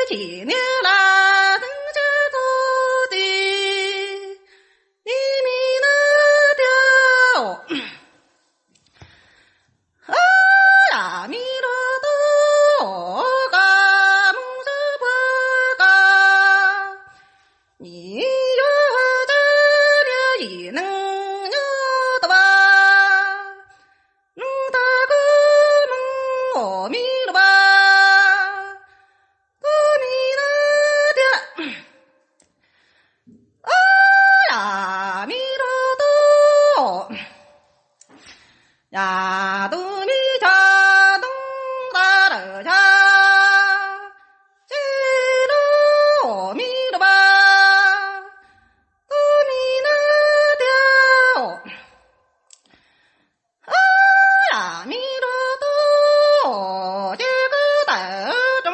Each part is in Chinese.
几年来人家做的，你米那掉，啊呀米罗多嘎蒙着巴嘎，你有这了一能有的吧？能大个蒙我米了吧？呀，都米家东大了家，这罗米了吧？都米那掉，啊呀，米罗多这个大中，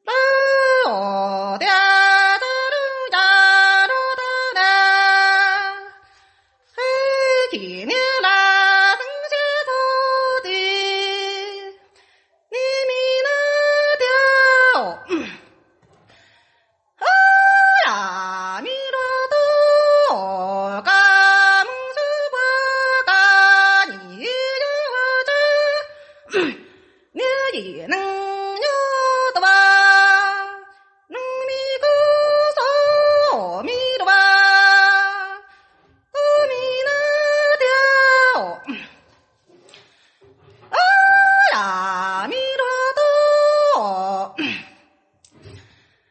老的这路家路的呢，嘿几年。也能有的吧？能米个少米的吧？都米那掉，啊呀米罗多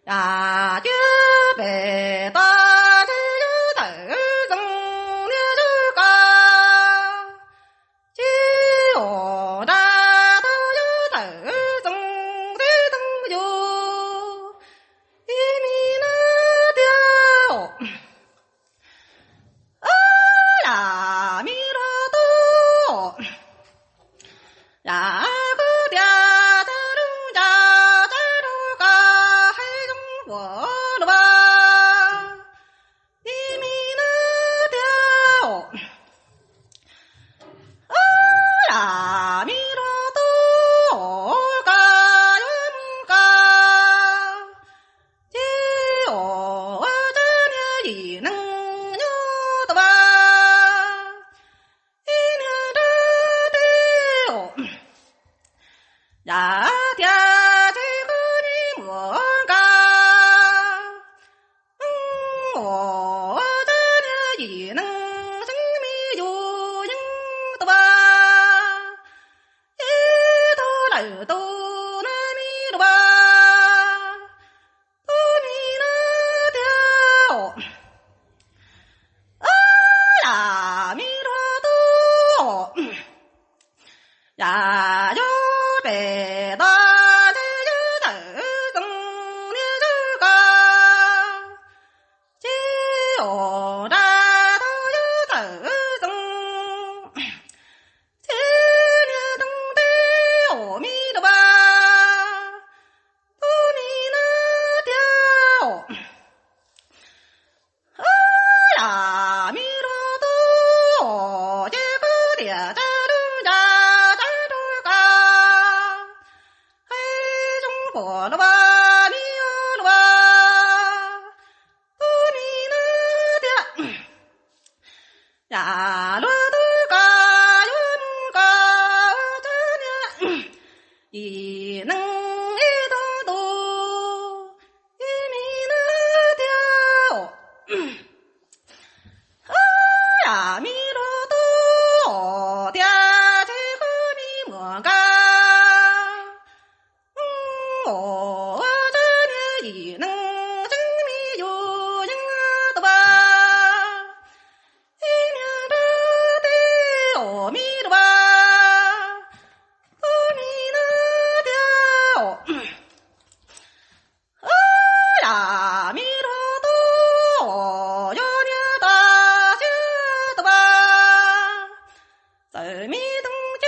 呀，这北大这有头中了这个，就大。呀个爹在路家在路嘎还中我了吧？你米那掉，啊呀米罗多嘎永嘎，就我这年也能有的吧？呀爹，这个你莫干，我这年也能生米有赢的吧？一头来都那米了吧？都米那掉，啊呀米罗多呀哟。北大这有头中了这个，就大头有头中，这年冬的我米了吧？都米那掉，啊呀米罗多这个爹在路家。我了吧，你有了吧？都米那的呀，罗都嘎有木嘎这呢，也能一动动，一米那掉，啊呀，米罗多的这个米莫嘎。我这年也能生米有赢的吧？一年的我米的吧？都米那掉，啊呀米罗多有年大些的吧？在米东郊。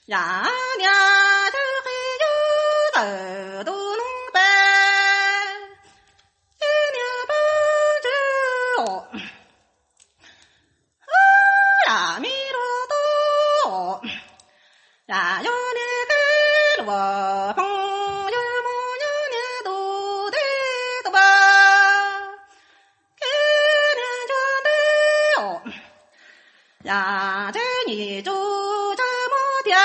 呀娘就黑有头都弄白，一年半就呀弥陀多，呀有你给我风有木有你都得多吧，给你就得哦，呀这你就这么点。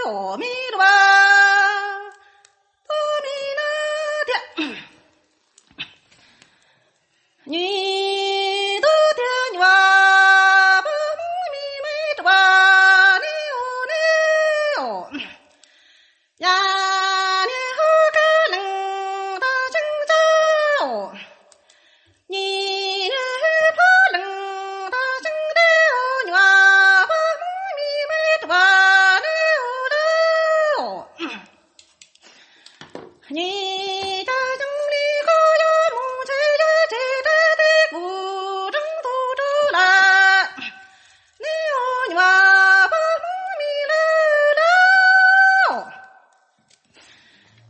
阿弥陀佛，阿弥那天，你的天哇，不弥弥陀你哦你哦，呀你好可能他真走，你怕能他真的哇，不弥弥陀。你家中里可有母亲呀，这的古筝都出来，你哦你哇不迷了，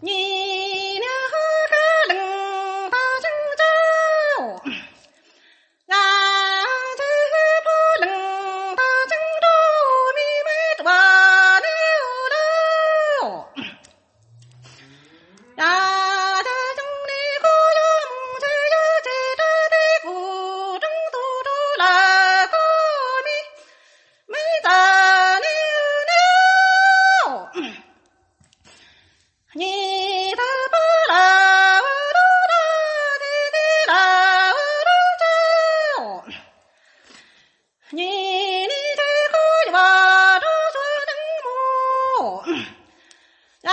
你俩好可能他真走，呀这不能他真走，迷没多你哦了。呀，这中里可有母亲呀，这的古筝都出来，可没咱了，你的巴拉我都拉的拉我都走，你这可有啊，这说能么呀？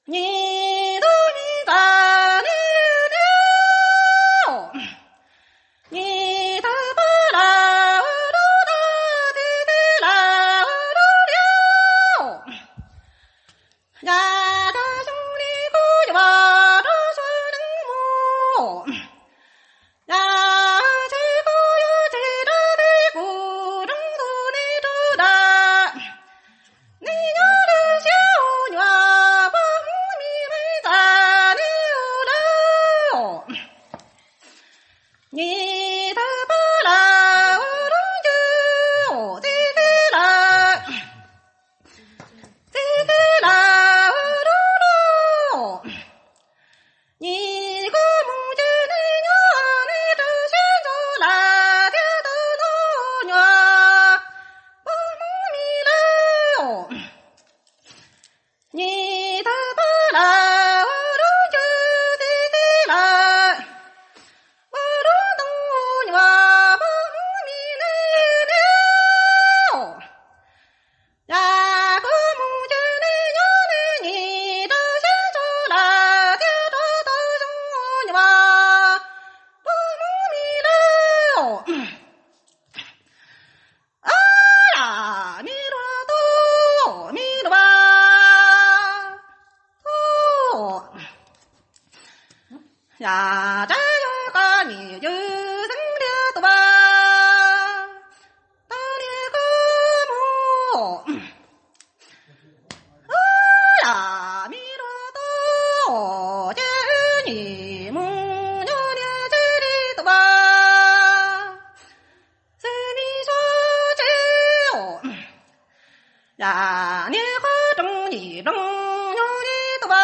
你的名字了，你的巴拉我都大的拉我都了，呀这兄弟可有啊这说能么，呀这个有这的古筝都你都大，你要的小女你的巴拉我都就这啦我都你个母亲你娘你这先走啦掉头娘不迷了，你的巴拉我都就这啦。呀，这有个女就生了多吧，大年个母，呀，弥陀多，这女母娘娘这里多吧，这里说这呀，你和中女中娘的多吧，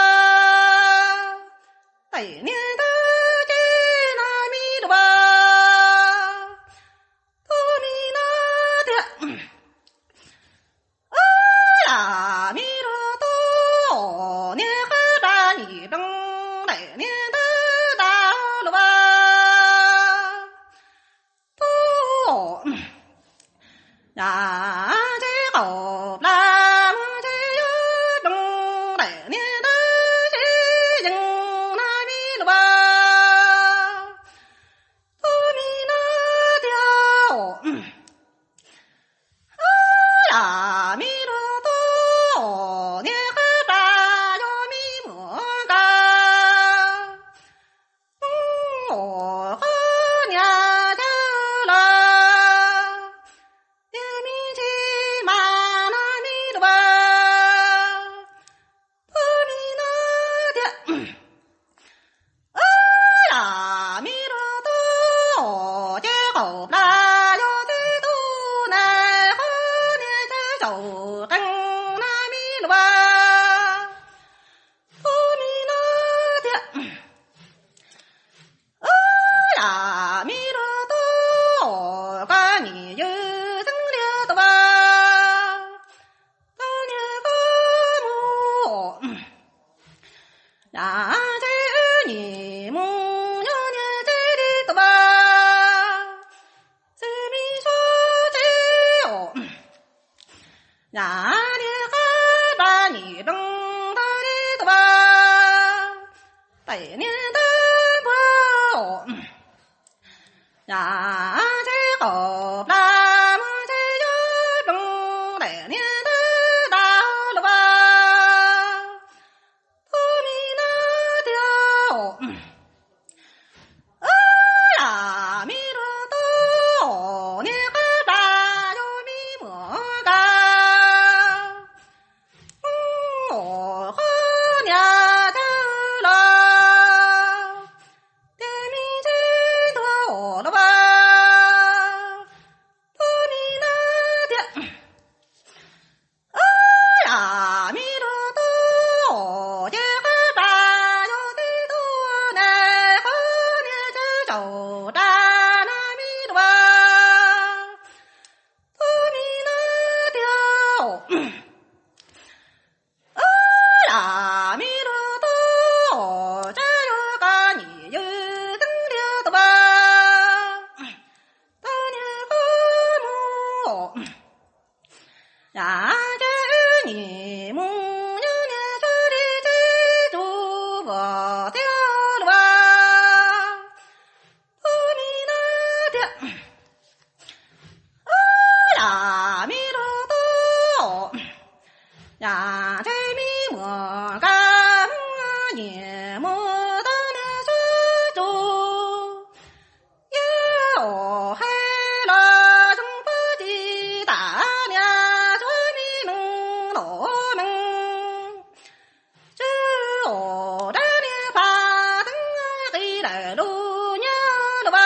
哎你。呀，这后来这有中来年的是人那米了吧？手跟那米罗阿弥那的呀弥罗多噶你有生了的吧当年个母呀这你母娘娘这里的吧这米说这哦呀你还把你扔到里的吧百年的宝呀这个那么这就扔百年的大了吧阿弥那条呀弥罗多你还把有米莫干我和娘的了点米这多了吧阿弥那条呀弥罗多也还把有的多奈何你这手打那米多吧阿弥那条呀弥罗多这有个你有真了的吧当年个母呀这你母娘娘说的这主我掉了吧阿弥那条呀弥罗多呀这米莫干也莫当了这主呀我还了中不的大娘说米能罗门这我这里发灯给来路娘了吧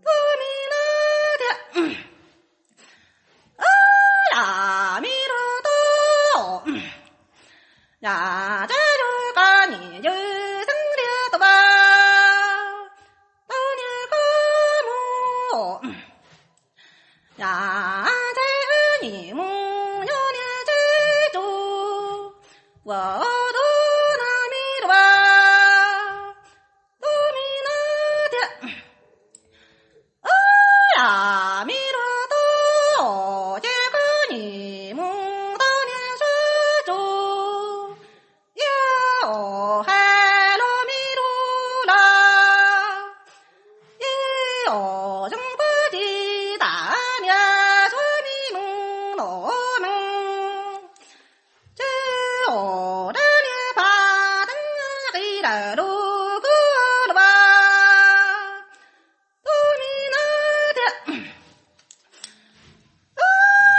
阿弥那条呀弥罗多呀这就个你就生了的吧当年个母呀这你母娘娘这主我都那米了吧阿弥那条呀弥罗多这个你母当年是主呀我还罗米鲁啦呀我中不的大娘说米蒙罗门这我这里发灯给来路过了吧阿弥那条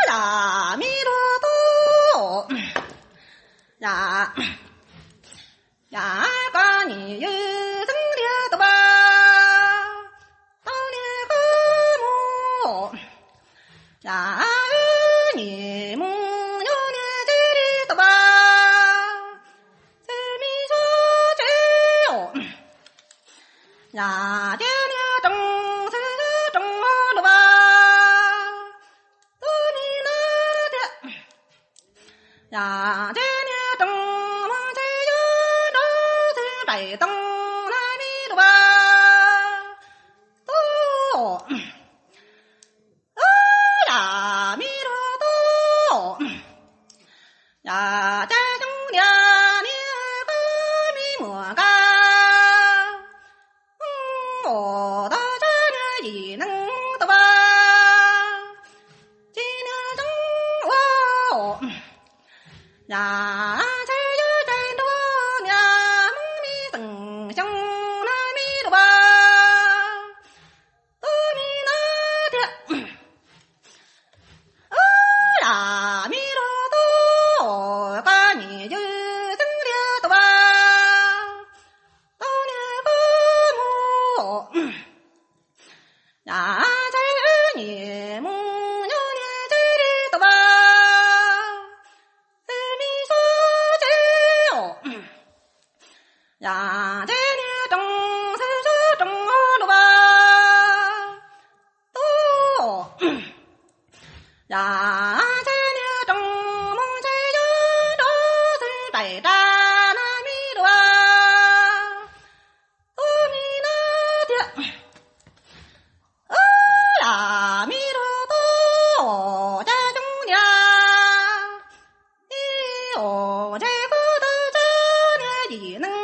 呀弥罗多呀呀个你有真了的吧当年个母呀你母娘娘这里的吧这米说这哦呀爹娘种是种了吧阿弥那条呀爹娘种这有都是白灯那米了吧哦呀弥罗多呀这中娘你个米莫干我的这里也能的吧今年中我呀这有真多娘米等兄那米了吧阿弥那条呀弥罗多个你就真了的吧当年个母呀这你母娘娘这啊，这里中梦在有着是百战那弥陀，阿弥那的，阿弥陀佛，在中间，我这个的这里能。